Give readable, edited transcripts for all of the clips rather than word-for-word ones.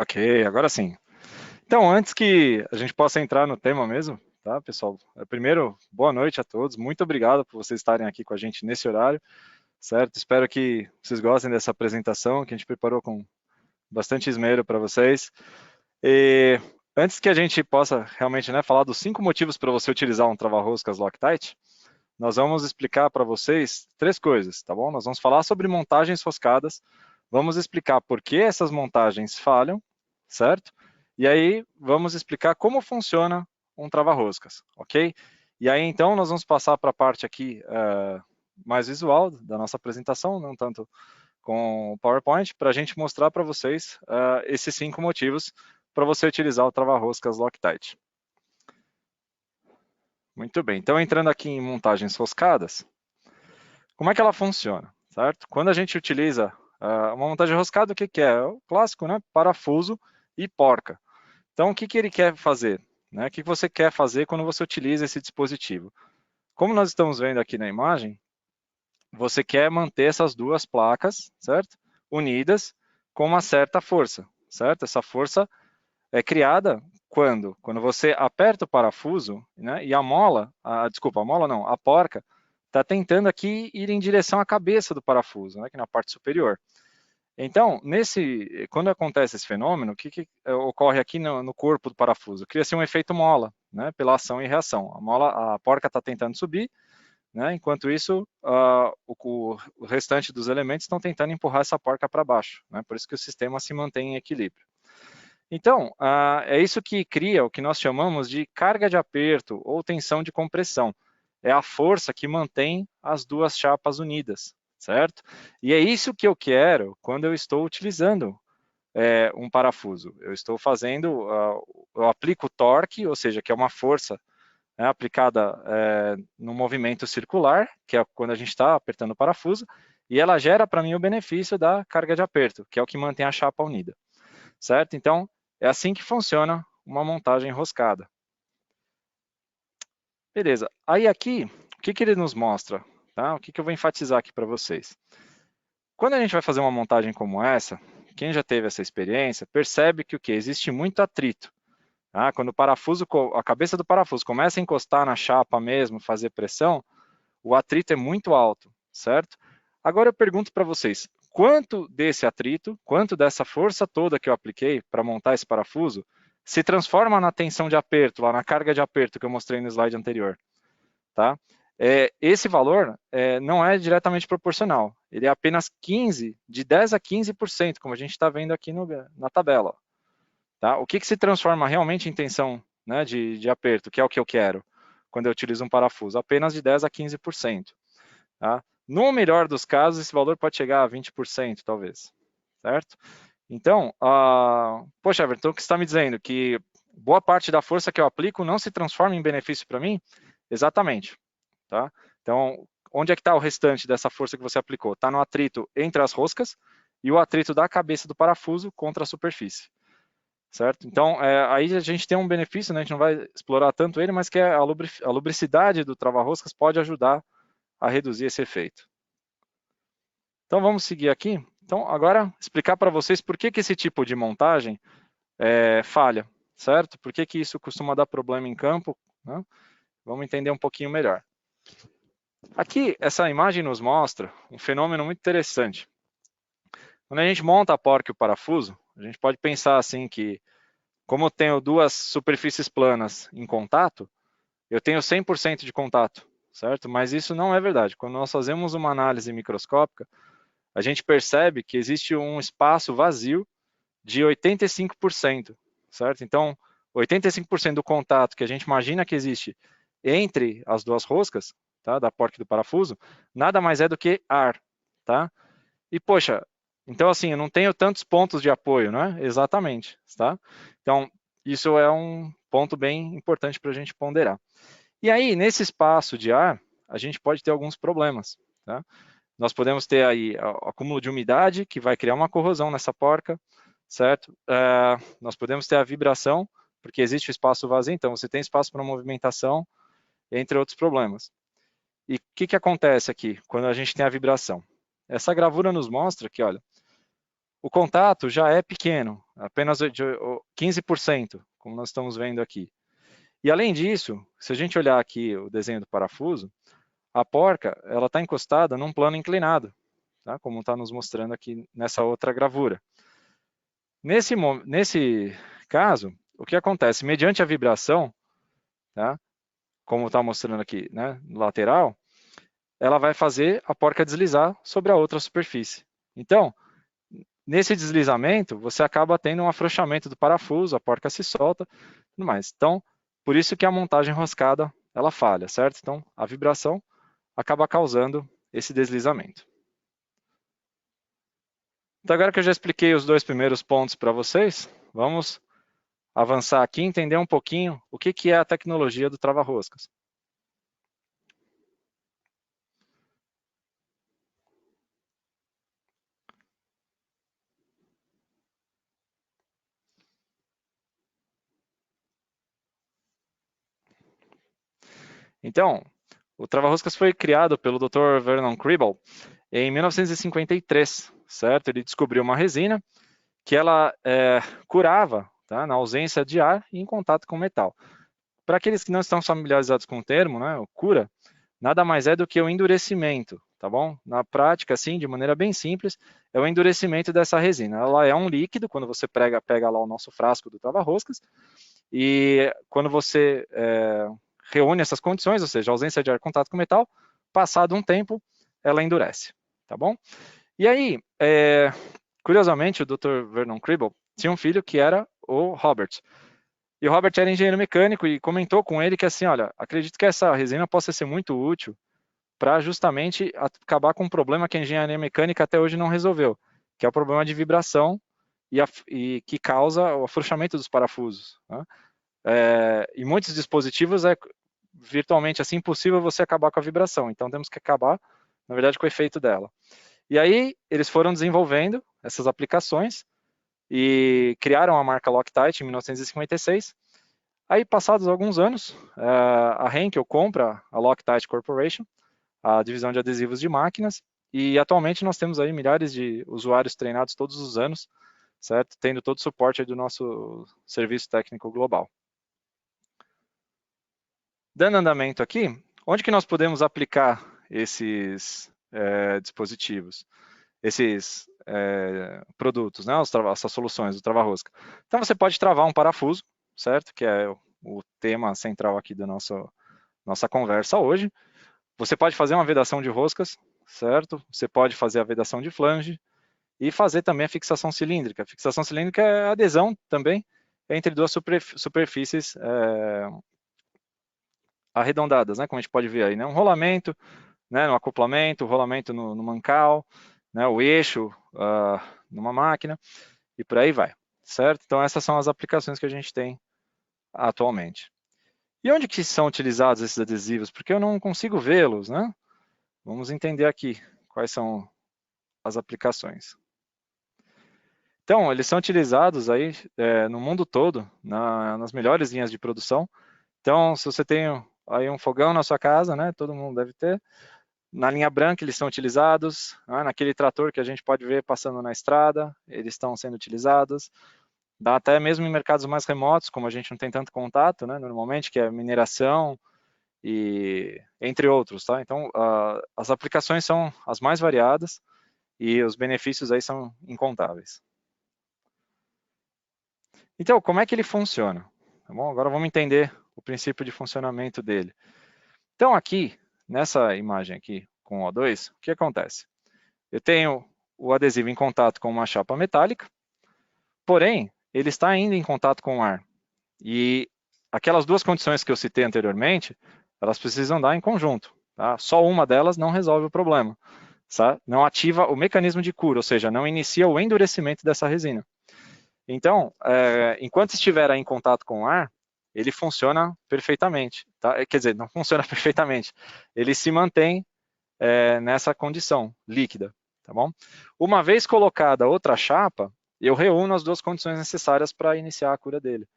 Ok, agora sim. Então, antes que a gente possa entrar no tema mesmo, tá, pessoal? Primeiro, boa noite a todos. Muito obrigado por vocês estarem aqui com a gente nesse horário, certo? Espero que vocês gostem dessa apresentação que a gente preparou com bastante esmero para vocês. E antes que a gente possa realmente, né, falar dos 5 motivos para você utilizar um trava-roscas Loctite, nós vamos explicar para vocês 3 coisas, tá bom? Nós vamos falar sobre montagens roscadas, vamos explicar por que essas montagens falham, certo? E aí vamos explicar como funciona um trava-roscas, ok? E aí então nós vamos passar para a parte aqui mais visual da nossa apresentação, não tanto com o PowerPoint, para a gente mostrar para vocês esses 5 motivos para você utilizar o trava-roscas Loctite. Muito bem, então entrando aqui em montagens roscadas, como é que ela funciona, certo? Quando a gente utiliza uma montagem roscada, o que, que é? É o clássico, né? Parafuso e porca. Então, o que, que ele quer fazer? Né? O que você quer fazer quando você utiliza esse dispositivo? Como nós estamos vendo aqui na imagem, você quer manter essas duas placas, certo? Unidas com uma certa força, certo? Essa força é criada quando? Quando você aperta o parafuso, né, e a mola, desculpa, a mola não, a porca, está tentando aqui ir em direção à cabeça do parafuso, né, aqui na parte superior. Então, quando acontece esse fenômeno, o que ocorre aqui no corpo do parafuso? Cria-se um efeito mola, né, pela ação e reação. A porca está tentando subir, né, enquanto isso, o restante dos elementos estão tentando empurrar essa porca para baixo, né, por isso que o sistema se mantém em equilíbrio. Então, é isso que cria o que nós chamamos de carga de aperto ou tensão de compressão. É a força que mantém as duas chapas unidas, certo? E é isso que eu quero quando eu estou utilizando um parafuso. Eu estou fazendo, eu aplico torque, ou seja, que é uma força aplicada no movimento circular, que é quando a gente está apertando o parafuso, e ela gera para mim o benefício da carga de aperto, que é o que mantém a chapa unida, certo? Então, é assim que funciona uma montagem roscada. Beleza. Aí aqui, o que, que ele nos mostra? Tá? O que, que eu vou enfatizar aqui para vocês? Quando a gente vai fazer uma montagem como essa, quem já teve essa experiência, percebe que o que? Existe muito atrito. Tá? Quando o parafuso, a cabeça do parafuso começa a encostar na chapa mesmo, fazer pressão, o atrito é muito alto, certo? Agora eu pergunto para vocês, quanto desse atrito, quanto dessa força toda que eu apliquei para montar esse parafuso, se transforma na tensão de aperto, lá na carga de aperto que eu mostrei no slide anterior, tá? Esse valor não é diretamente proporcional, ele é apenas 15, de 10 a 15%, como a gente está vendo aqui na tabela. Tá? O que se transforma realmente em tensão, né, de aperto, que é o que eu quero, quando eu utilizo um parafuso? Apenas de 10 a 15%. Tá? No melhor dos casos, esse valor pode chegar a 20%, talvez, certo? Então, poxa, Everton, o que você está me dizendo? Que boa parte da força que eu aplico não se transforma em benefício para mim? Exatamente. Tá? Então, onde é que está o restante dessa força que você aplicou? Está no atrito entre as roscas e o atrito da cabeça do parafuso contra a superfície. Certo? Então, aí a gente tem um benefício, né? A gente não vai explorar tanto ele, mas que a lubricidade do trava-roscas pode ajudar a reduzir esse efeito. Então, vamos seguir aqui. Então, agora, explicar para vocês por que esse tipo de montagem falha, certo? Por que isso costuma dar problema em campo, né? Vamos entender um pouquinho melhor. Aqui, essa imagem nos mostra um fenômeno muito interessante. Quando a gente monta a porca e o parafuso, a gente pode pensar assim que, como eu tenho duas superfícies planas em contato, eu tenho 100% de contato, certo? Mas isso não é verdade. Quando nós fazemos uma análise microscópica, a gente percebe que existe um espaço vazio de 85%, certo? Então, 85% do contato que a gente imagina que existe entre as duas roscas, tá, da porca e do parafuso, nada mais é do que ar, tá? E, poxa, então assim, eu não tenho tantos pontos de apoio, né? Exatamente, tá? Então, isso é um ponto bem importante para a gente ponderar. E aí, nesse espaço de ar, a gente pode ter alguns problemas, tá? Nós podemos ter aí acúmulo de umidade, que vai criar uma corrosão nessa porca, certo? Nós podemos ter a vibração, porque existe o espaço vazio, então você tem espaço para movimentação, entre outros problemas. E o que acontece aqui, quando a gente tem a vibração? Essa gravura nos mostra que, olha, o contato já é pequeno, apenas de 15%, como nós estamos vendo aqui. E além disso, se a gente olhar aqui o desenho do parafuso, a porca ela está encostada num plano inclinado, tá? Como está nos mostrando aqui nessa outra gravura. Nesse caso, o que acontece? Mediante a vibração, tá? Como está mostrando aqui, né, no lateral, ela vai fazer a porca deslizar sobre a outra superfície. Então, nesse deslizamento, você acaba tendo um afrouxamento do parafuso, a porca se solta, tudo mais. Então, por isso que a montagem enroscada, ela falha, certo? Então, a vibração acaba causando esse deslizamento. Então, agora que eu já expliquei os dois primeiros pontos para vocês, vamos avançar aqui e entender um pouquinho o que é a tecnologia do trava-roscas. Então, o trava-roscas foi criado pelo Dr. Vernon Kribel em 1953, certo? Ele descobriu uma resina que ela curava, tá, na ausência de ar e em contato com metal. Para aqueles que não estão familiarizados com o termo, né, o cura, nada mais é do que o endurecimento, tá bom? Na prática, assim, de maneira bem simples, é o endurecimento dessa resina. Ela é um líquido, quando você pega lá o nosso frasco do trava-roscas, e quando você reúne essas condições, ou seja, ausência de ar, contato com metal, passado um tempo, ela endurece, tá bom? E aí, curiosamente, o Dr. Vernon Kribel tinha um filho que era o Robert. E o Robert era engenheiro mecânico e comentou com ele que assim, olha, acredito que essa resina possa ser muito útil para justamente acabar com um problema que a engenharia mecânica até hoje não resolveu, que é o problema de vibração e que causa o afrouxamento dos parafusos, né? Em muitos dispositivos é virtualmente assim impossível você acabar com a vibração, então temos que acabar, na verdade, com o efeito dela. E aí eles foram desenvolvendo essas aplicações e criaram a marca Loctite em 1956. Aí, passados alguns anos, a Henkel compra a Loctite Corporation, a divisão de adesivos de máquinas, e atualmente nós temos aí milhares de usuários treinados todos os anos, certo? Tendo todo o suporte do nosso serviço técnico global. Dando andamento aqui, onde que nós podemos aplicar esses dispositivos, esses produtos, né, essas soluções do trava-rosca? Então você pode travar um parafuso, certo? Que é o tema central aqui da nossa conversa hoje. Você pode fazer uma vedação de roscas, certo? Você pode fazer a vedação de flange e fazer também a fixação cilíndrica. A fixação cilíndrica é a adesão também entre duas superfícies arredondadas, né? Como a gente pode ver aí, né? Um rolamento, né? No acoplamento, o rolamento no mancal, né? O eixo numa máquina e por aí vai, certo? Então essas são as aplicações que a gente tem atualmente. E onde que são utilizados esses adesivos? Porque eu não consigo vê-los, né? Vamos entender aqui quais são as aplicações. Então, eles são utilizados aí no mundo todo, nas melhores linhas de produção. Então, se você tem aí um fogão na sua casa, né? Todo mundo deve ter. Na linha branca eles são utilizados, né, naquele trator que a gente pode ver passando na estrada, eles estão sendo utilizados. Dá até mesmo em mercados mais remotos, como a gente não tem tanto contato, né, normalmente, que é mineração e entre outros, tá? Então, as aplicações são as mais variadas e os benefícios aí são incontáveis. Então, como é que ele funciona? Tá bom? Agora vamos entender o princípio de funcionamento dele. Então, aqui, nessa imagem aqui com o O2, o que acontece? Eu tenho o adesivo em contato com uma chapa metálica, porém, ele está ainda em contato com o ar. E aquelas duas condições que eu citei anteriormente, elas precisam andar em conjunto. Tá? Só uma delas não resolve o problema. Tá? Não ativa o mecanismo de cura, ou seja, não inicia o endurecimento dessa resina. Então, enquanto estiver em contato com o ar, ele funciona perfeitamente. Tá? Quer dizer, não funciona perfeitamente. Ele se mantém nessa condição líquida. Tá bom? Uma vez colocada outra chapa, eu reúno as duas condições necessárias para iniciar a cura dele.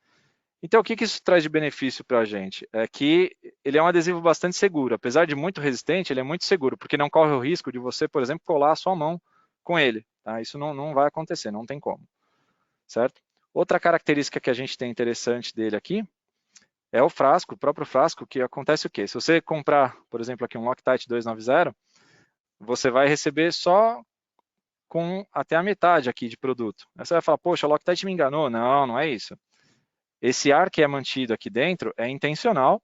Então, o que isso traz de benefício para a gente? É que ele é um adesivo bastante seguro. Apesar de muito resistente, ele é muito seguro, porque não corre o risco de você, por exemplo, colar a sua mão com ele. Tá? Isso não vai acontecer, não tem como. Certo? Outra característica que a gente tem interessante dele aqui é o frasco, o próprio frasco, que acontece o quê? Se você comprar, por exemplo, aqui um Loctite 290, você vai receber só com até a metade aqui de produto. Aí você vai falar, poxa, o Loctite me enganou. Não, não é isso. Esse ar que é mantido aqui dentro é intencional,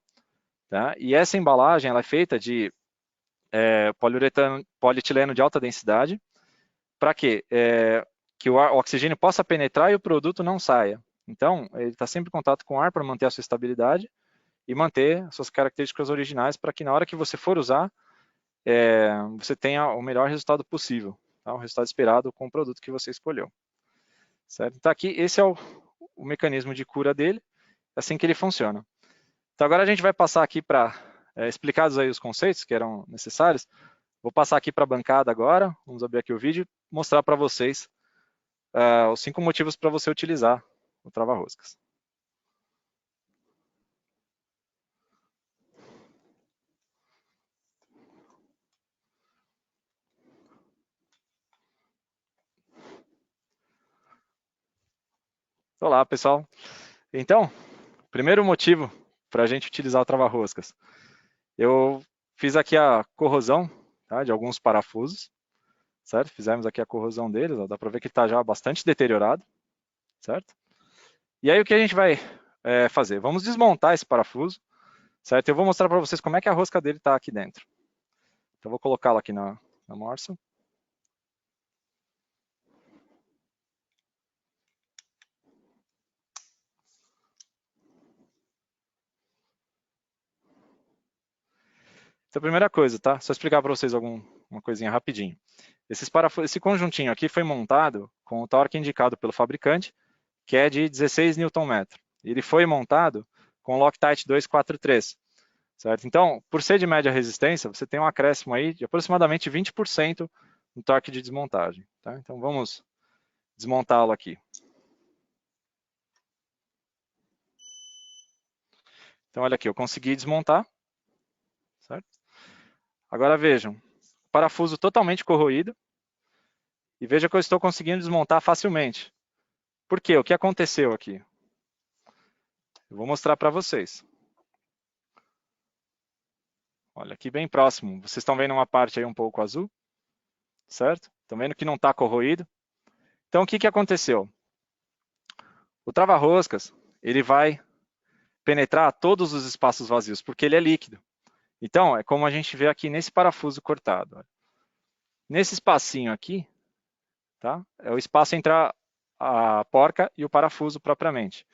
tá? E essa embalagem ela é feita de poliuretano, polietileno de alta densidade. Para quê? Que o oxigênio possa penetrar e o produto não saia. Então, ele está sempre em contato com o ar para manter a sua estabilidade e manter as suas características originais para que na hora que você for usar, você tenha o melhor resultado possível, tá? O resultado esperado com o produto que você escolheu. Certo? Então aqui, esse é o mecanismo de cura dele, é assim que ele funciona. Então agora a gente vai passar aqui para, explicados aí os conceitos que eram necessários, vou passar aqui para a bancada agora, vamos abrir aqui o vídeo e mostrar para vocês os 5 motivos para você utilizar o trava-roscas. Olá, pessoal. Então, primeiro motivo para a gente utilizar o trava-roscas. Eu fiz aqui a corrosão, tá, de alguns parafusos, certo? Fizemos aqui a corrosão deles, ó, dá para ver que está já bastante deteriorado, certo? E aí o que a gente vai fazer? Vamos desmontar esse parafuso, certo? Eu vou mostrar para vocês como é que a rosca dele está aqui dentro. Então vou colocá-lo aqui na morsa. Então, primeira coisa, tá? Só explicar para vocês uma coisinha rapidinho. Esse conjuntinho aqui foi montado com o torque indicado pelo fabricante, que é de 16 Nm. Ele foi montado com o Loctite 243, certo? Então, por ser de média resistência, você tem um acréscimo aí de aproximadamente 20% no torque de desmontagem, tá? Então, vamos desmontá-lo aqui. Então, olha aqui, eu consegui desmontar, certo? Agora vejam, parafuso totalmente corroído, e veja que eu estou conseguindo desmontar facilmente. Por quê? O que aconteceu aqui? Eu vou mostrar para vocês. Olha, aqui bem próximo. Vocês estão vendo uma parte aí um pouco azul, certo? Estão vendo que não está corroído. Então, o que aconteceu? O trava-roscas, ele vai penetrar todos os espaços vazios, porque ele é líquido. Então, é como a gente vê aqui nesse parafuso cortado. Olha. Nesse espacinho aqui, tá? É o espaço entre a porca e o parafuso propriamente.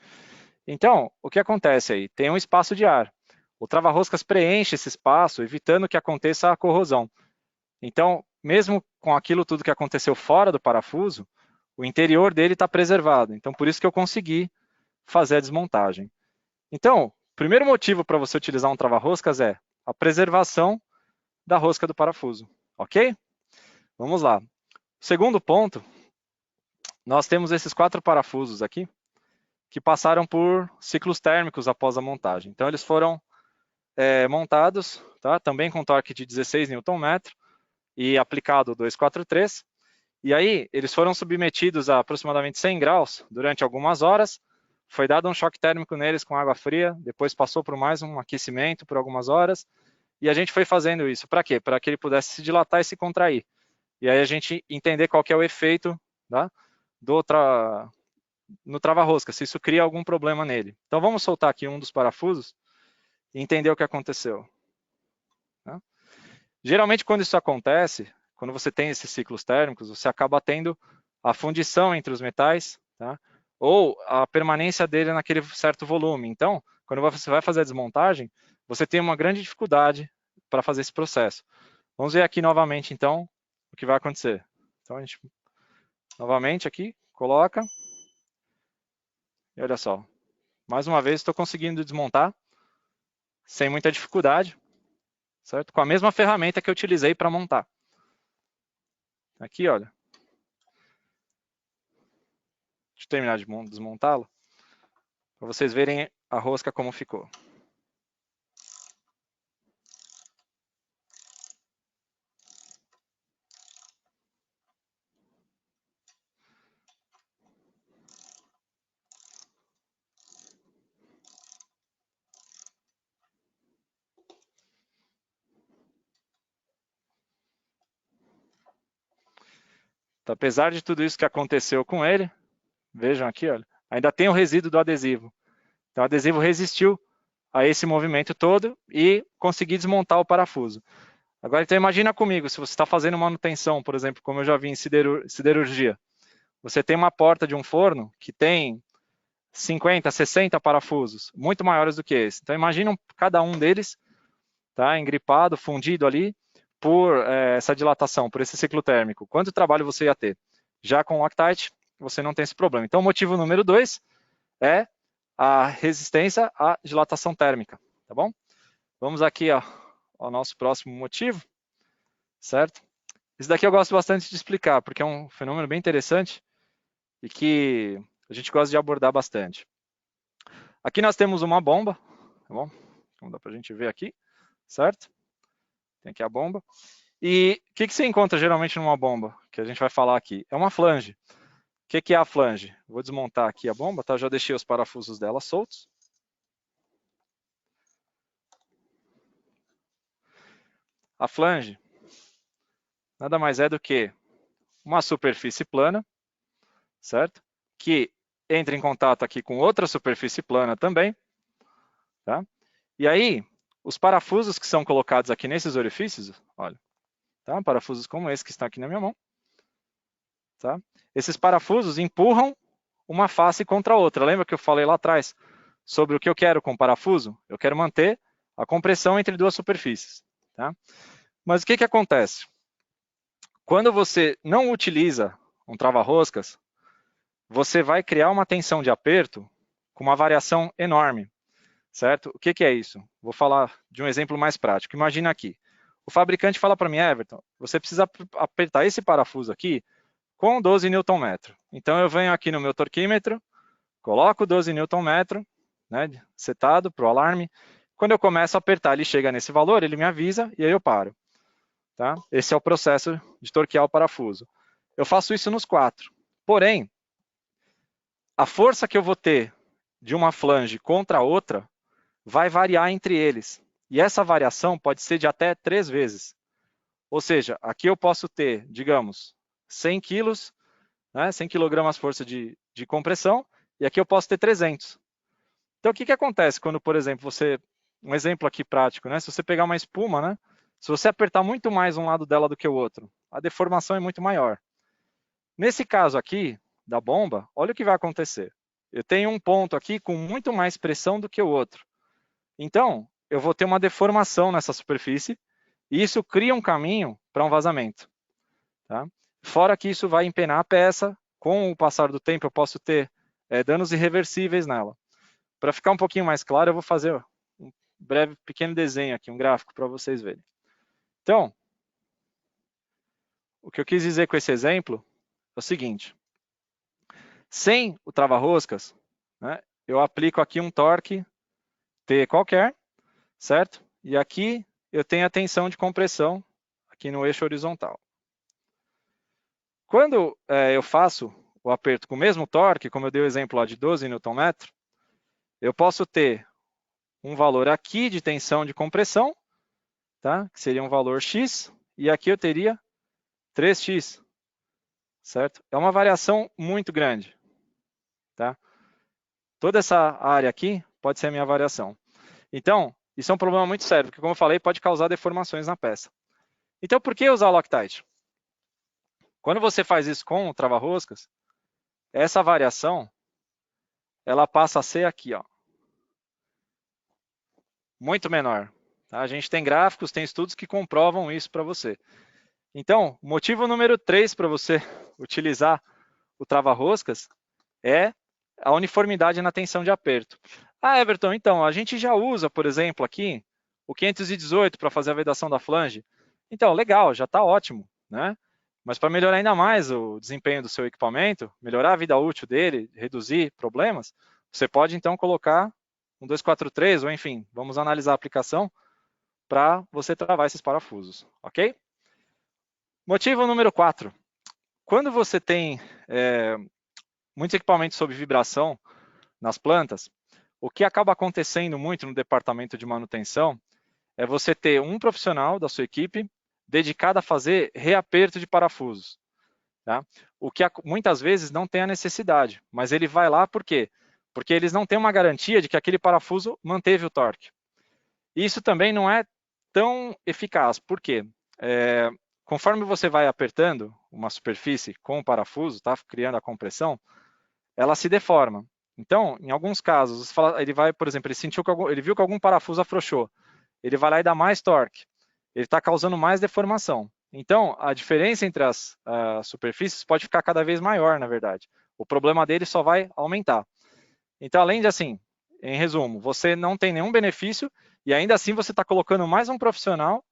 Então, o que acontece aí? Tem um espaço de ar. O trava-roscas preenche esse espaço, evitando que aconteça a corrosão. Então, mesmo com aquilo tudo que aconteceu fora do parafuso, o interior dele está preservado. Então, por isso que eu consegui fazer a desmontagem. Então, o primeiro motivo para você utilizar um trava-roscas é a preservação da rosca do parafuso. Ok? Vamos lá. Segundo ponto, nós temos esses 4 parafusos aqui, que passaram por ciclos térmicos após a montagem. Então, eles foram montados, tá? Também com torque de 16 Nm e aplicado 243. E aí, eles foram submetidos a aproximadamente 100 graus durante algumas horas. Foi dado um choque térmico neles com água fria, depois passou por mais um aquecimento por algumas horas. E a gente foi fazendo isso. Para quê? Para que ele pudesse se dilatar e se contrair. E aí a gente entender qual que é o efeito, tá? No trava-rosca, se isso cria algum problema nele. Então vamos soltar aqui um dos parafusos e entender o que aconteceu. Tá? Geralmente quando isso acontece, quando você tem esses ciclos térmicos, você acaba tendo a fundição entre os metais, tá? Ou a permanência dele naquele certo volume. Então, quando você vai fazer a desmontagem, você tem uma grande dificuldade para fazer esse processo. Vamos ver aqui novamente, então, o que vai acontecer. Então, a gente, novamente aqui, coloca. E olha só, mais uma vez estou conseguindo desmontar sem muita dificuldade, certo? Com a mesma ferramenta que eu utilizei para montar. Aqui, olha. Deixa eu terminar de desmontá-lo, para vocês verem a rosca como ficou. Então, apesar de tudo isso que aconteceu com ele, vejam aqui, olha, ainda tem o resíduo do adesivo. Então, o adesivo resistiu a esse movimento todo e consegui desmontar o parafuso. Agora, então, imagina comigo, se você está fazendo manutenção, por exemplo, como eu já vi em siderurgia, você tem uma porta de um forno que tem 50, 60 parafusos, muito maiores do que esse. Então, imagina cada um deles, tá, engripado, fundido ali, por essa dilatação, por esse ciclo térmico. Quanto trabalho você ia ter? Já com o Loctite, você não tem esse problema. Então, o motivo número 2 é a resistência à dilatação térmica, tá bom? Vamos aqui ao nosso próximo motivo, certo? Esse daqui eu gosto bastante de explicar, porque é um fenômeno bem interessante e que a gente gosta de abordar bastante. Aqui nós temos uma bomba, tá bom? Como dá para a gente ver aqui, certo? Tem aqui a bomba. E o que você encontra geralmente numa bomba, que a gente vai falar aqui? É uma flange. O que é a flange? Vou desmontar aqui a bomba, tá? Já deixei os parafusos dela soltos. A flange nada mais é do que uma superfície plana, certo? Que entra em contato aqui com outra superfície plana também, tá? E aí, os parafusos que são colocados aqui nesses orifícios, olha, tá? Parafusos como esse que está aqui na minha mão, tá? Esses parafusos empurram uma face contra a outra. Lembra que eu falei lá atrás sobre o que eu quero com o parafuso? Eu quero manter a compressão entre duas superfícies, tá? Mas o que acontece? Quando você não utiliza um trava-roscas, você vai criar uma tensão de aperto com uma variação enorme, certo? O que é isso? Vou falar de um exemplo mais prático. Imagina aqui, o fabricante fala para mim, Everton, você precisa apertar esse parafuso aqui com 12 Nm. Então eu venho aqui no meu torquímetro, coloco 12 Nm, né, setado para o alarme. Quando eu começo a apertar, ele chega nesse valor, ele me avisa e aí eu paro. Tá? Esse é o processo de torquear o parafuso. Eu faço isso nos 4. Porém, a força que eu vou ter de uma flange contra a outra vai variar entre eles. E essa variação pode ser de até 3 vezes. Ou seja, aqui eu posso ter, digamos, 100 quilos, né, 100 kg força de compressão, e aqui eu posso ter 300. Então, o que acontece quando, por exemplo, um exemplo aqui prático, né, se você pegar uma espuma, né, se você apertar muito mais um lado dela do que o outro, a deformação é muito maior. Nesse caso aqui, da bomba, olha o que vai acontecer. Eu tenho um ponto aqui com muito mais pressão do que o outro. Então, eu vou ter uma deformação nessa superfície, e isso cria um caminho para um vazamento. Tá? Fora que isso vai empenar a peça, com o passar do tempo eu posso ter danos irreversíveis nela. Para ficar um pouquinho mais claro, eu vou fazer um breve pequeno desenho aqui, um gráfico para vocês verem. Então, o que eu quis dizer com esse exemplo é o seguinte. Sem o trava-roscas, né, eu aplico aqui um torque T qualquer, certo? E aqui eu tenho a tensão de compressão aqui no eixo horizontal. Quando eu faço o aperto com o mesmo torque, como eu dei o exemplo lá de 12 Nm, eu posso ter um valor aqui de tensão de compressão, tá? Que seria um valor X, e aqui eu teria 3x, certo? É uma variação muito grande, tá? Toda essa área aqui pode ser a minha variação. Então, isso é um problema muito sério, porque como eu falei, pode causar deformações na peça. Então, por que usar o Loctite? Quando você faz isso com o trava-roscas, essa variação, ela passa a ser aqui, ó, muito menor. Tá? A gente tem gráficos, tem estudos que comprovam isso para você. Então, motivo número 3 para você utilizar o trava-roscas é a uniformidade na tensão de aperto. Ah, Everton, então, a gente já usa, por exemplo, aqui, o 518 para fazer a vedação da flange. Então, legal, já está ótimo, né? Mas para melhorar ainda mais o desempenho do seu equipamento, melhorar a vida útil dele, reduzir problemas, você pode então colocar um 243, ou enfim, vamos analisar a aplicação para você travar esses parafusos, ok? Motivo número 4. Quando você tem muitos equipamentos sob vibração nas plantas, o que acaba acontecendo muito no departamento de manutenção é você ter um profissional da sua equipe dedicado a fazer reaperto de parafusos. tá? O que muitas vezes não tem a necessidade, mas ele vai lá por quê? Porque eles não têm uma garantia de que aquele parafuso manteve o torque. Isso também não é tão eficaz, por quê? Conforme você vai apertando uma superfície com o parafuso, tá? Criando a compressão, ela se deforma. Então, em alguns casos, ele vai, por exemplo, ele viu que algum parafuso afrouxou, ele vai lá e dá mais torque, ele está causando mais deformação. Então, a diferença entre as superfícies pode ficar cada vez maior, na verdade. O problema dele só vai aumentar. Então, além de assim, em resumo, você não tem nenhum benefício e ainda assim você está colocando mais um profissional,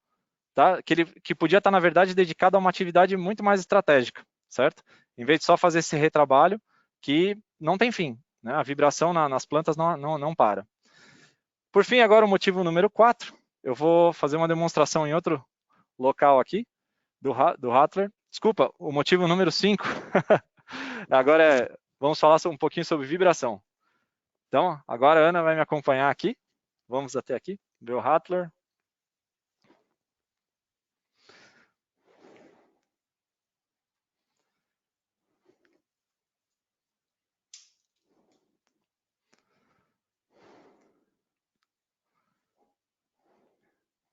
tá? Que podia estar, na verdade, dedicado a uma atividade muito mais estratégica, certo? Em vez de só fazer esse retrabalho que não tem fim, né? A vibração nas plantas não para. Por fim, agora o motivo número 4, eu vou fazer uma demonstração em outro local aqui, do Rattler. Desculpa, o motivo número 5, agora vamos falar um pouquinho sobre vibração. Então, agora a Ana vai me acompanhar aqui, vamos até aqui, ver o Rattler.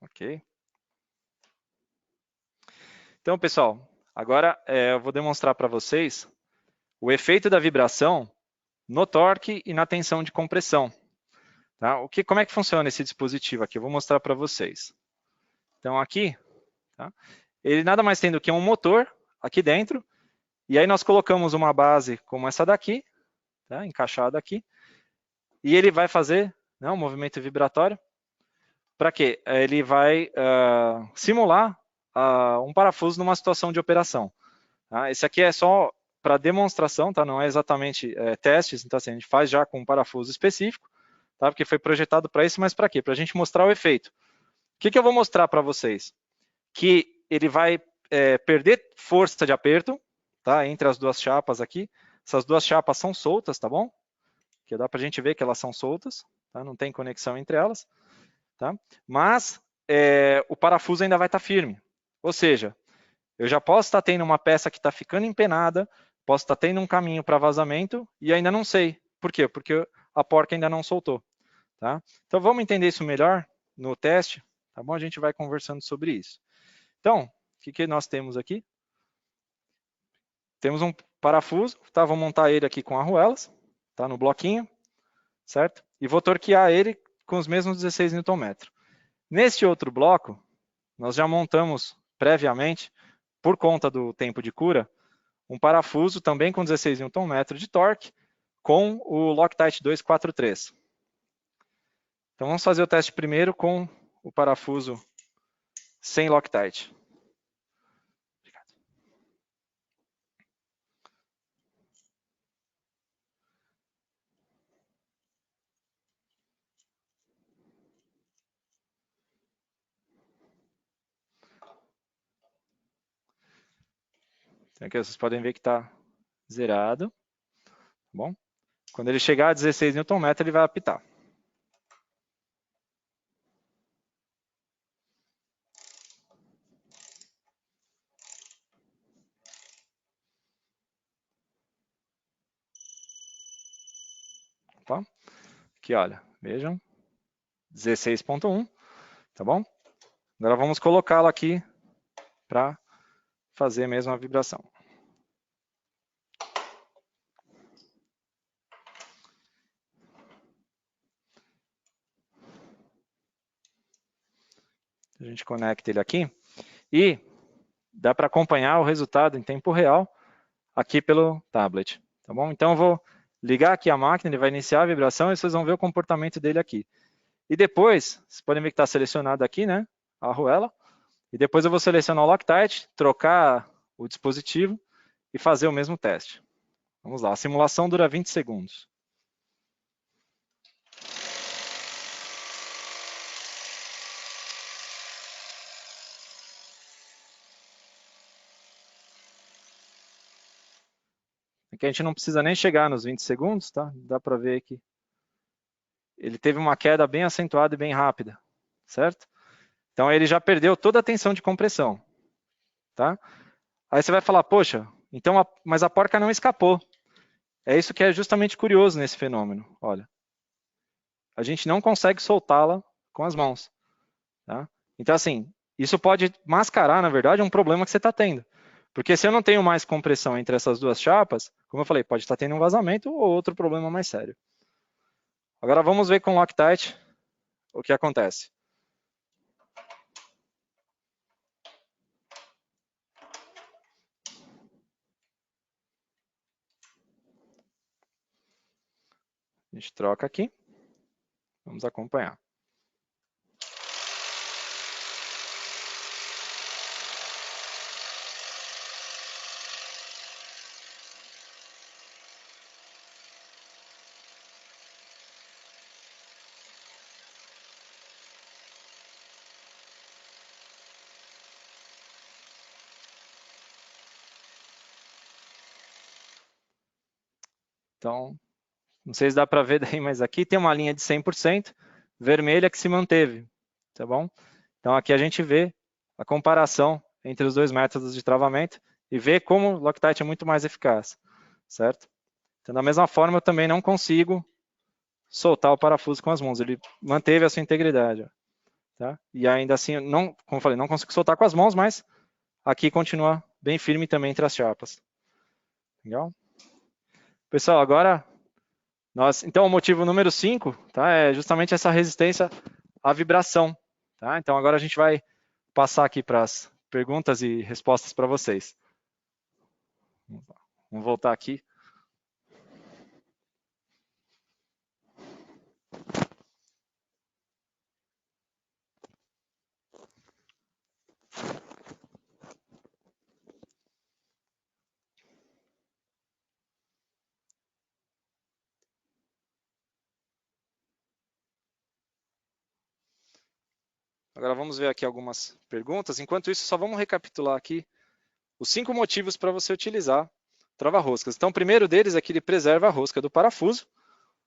Ok. Então, pessoal, agora eu vou demonstrar para vocês o efeito da vibração no torque e na tensão de compressão. Tá? Como é que funciona esse dispositivo aqui? Eu vou mostrar para vocês. Então, aqui, tá? Ele nada mais tem do que um motor aqui dentro, e aí nós colocamos uma base como essa daqui, tá? Encaixada aqui, e ele vai fazer, né, um movimento vibratório. Para quê? Ele vai simular um parafuso numa situação de operação. Tá? Esse aqui é só para demonstração, tá? Não é exatamente testes, então assim, a gente faz já com um parafuso específico, tá? Porque foi projetado para isso, mas para quê? Para a gente mostrar o efeito. O que eu vou mostrar para vocês? Que ele vai perder força de aperto, tá? Entre as duas chapas aqui. Essas duas chapas são soltas, tá bom? Que dá para a gente ver que elas são soltas, tá? Não tem conexão entre elas. Tá? Mas o parafuso ainda vai estar firme. Ou seja, eu já posso estar tendo uma peça que está ficando empenada, posso estar tendo um caminho para vazamento e ainda não sei. Por quê? Porque a porca ainda não soltou. Tá? Então vamos entender isso melhor no teste, tá bom? A gente vai conversando sobre isso. Então, o que nós temos aqui? Temos um parafuso, tá? Vou montar ele aqui com arruelas, tá? No bloquinho, certo? E vou torquear ele com os mesmos 16 Nm. Neste outro bloco, nós já montamos previamente, por conta do tempo de cura, um parafuso também com 16 Nm de torque, com o Loctite 243. Então vamos fazer o teste primeiro com o parafuso sem Loctite. Então aqui vocês podem ver que está zerado. Tá bom? Quando ele chegar a 16 Nm, ele vai apitar. Opa. Aqui, olha, vejam, 16.1, tá bom? Agora vamos colocá-lo aqui para fazer mesmo a vibração. A gente conecta ele aqui e dá para acompanhar o resultado em tempo real aqui pelo tablet, tá bom? Então eu vou ligar aqui a máquina, ele vai iniciar a vibração e vocês vão ver o comportamento dele aqui. E depois, vocês podem ver que está selecionado aqui, né, a arruela, e depois eu vou selecionar o Loctite, trocar o dispositivo e fazer o mesmo teste. Vamos lá, a simulação dura 20 segundos. Aqui a gente não precisa nem chegar nos 20 segundos, tá? Dá para ver que ele teve uma queda bem acentuada e bem rápida, certo? Então ele já perdeu toda a tensão de compressão, tá? Aí você vai falar, poxa, Então, mas a porca não escapou. É isso que é justamente curioso nesse fenômeno. Olha, a gente não consegue soltá-la com as mãos. Tá? Então, assim, isso pode mascarar, na verdade, um problema que você está tendo. Porque se eu não tenho mais compressão entre essas duas chapas, como eu falei, pode estar tendo um vazamento ou outro problema mais sério. Agora vamos ver com Loctite o que acontece. A gente troca aqui. Vamos acompanhar. Então, não sei se dá para ver daí, mas aqui tem uma linha de 100% vermelha que se manteve, tá bom? Então aqui a gente vê a comparação entre os dois métodos de travamento e vê como o Loctite é muito mais eficaz, certo? Então, da mesma forma, eu também não consigo soltar o parafuso com as mãos, ele manteve a sua integridade, tá? E ainda assim, não, como eu falei, não consigo soltar com as mãos, mas aqui continua bem firme também entre as chapas. Legal? Pessoal, agora então, o motivo número 5, tá, é justamente essa resistência à vibração. Tá? Então, agora a gente vai passar aqui para as perguntas e respostas para vocês. Vamos voltar aqui. Agora vamos ver aqui algumas perguntas. Enquanto isso, só vamos recapitular aqui os 5 motivos para você utilizar trava-roscas. Então, o primeiro deles é que ele preserva a rosca do parafuso,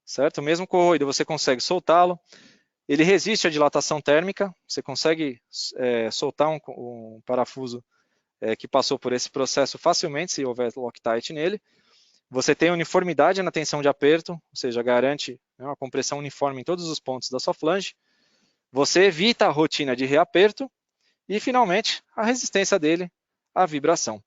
certo? Mesmo corroído, você consegue soltá-lo. Ele resiste à dilatação térmica, você consegue soltar um parafuso que passou por esse processo facilmente, se houver Loctite nele. Você tem uniformidade na tensão de aperto, ou seja, garante uma compressão uniforme em todos os pontos da sua flange. Você evita a rotina de reaperto e, finalmente, a resistência dele à vibração.